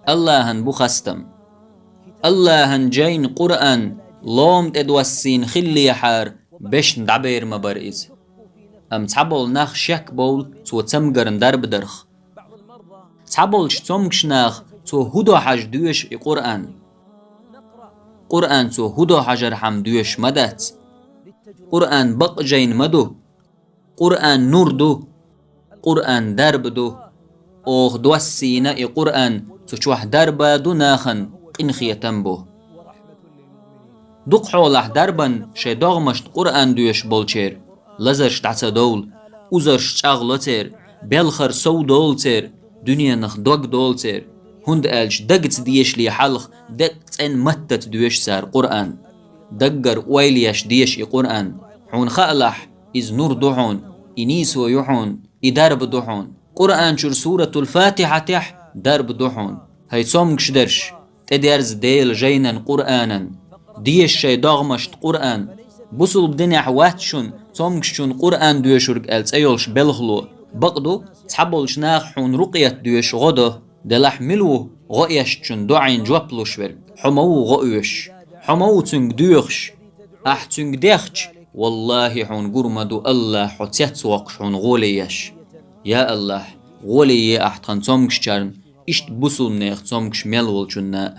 اللهن بخستم اللهن جين قرآن لوم تدوسين خلي حار بش دعبير مبرئز أم تعبول ناخ شك بول تو تمگرن درب درخ تعبول شتمكش ناخ تو هدو حاج دوش قرآن قرآن تو هدو حجر حم دوش مدت قرآن بق جين مدو قرآن نور دو قرآن درب دو اوه دوسينا قرآن تو چوح دربا دو ناخن قنخية تنبو دوق حولح دربن شي داغمشت قرآن دوش بولچير لزرش تعسى دول وزرش چاغلتر بلخر سو دولتر دنيا نخ دوغ دولتر هند ألش دقت ديش لي حلخ دقت ان متت دوش سار قرآن دقر ويليش ديش قرآن حون خألح إز نور دوحون إنيس ويحون إدارب دوحون قرآن شر سورة الفاتحة تح درب دوحون هاي صومكش درش تدرز ديل جينا قرآنا ديش شي داغمشت قرآن بوصل بدنيا حواتشون صومكشون قرآن دوشورك ألس أيولش بلخلو بقدو تحبولش ناخحون رقية دوش غدو دلح ملو غيشتشون دعين جوابلوش ورق حمو غيش حمو تنگ دوخش أح تنگ ديخش والله حون قرمدو الله حتيت وقش حون غوليش يا الله غولي أحتخن صومكش چارن إشت بوصل نيخ صومكش ملول چون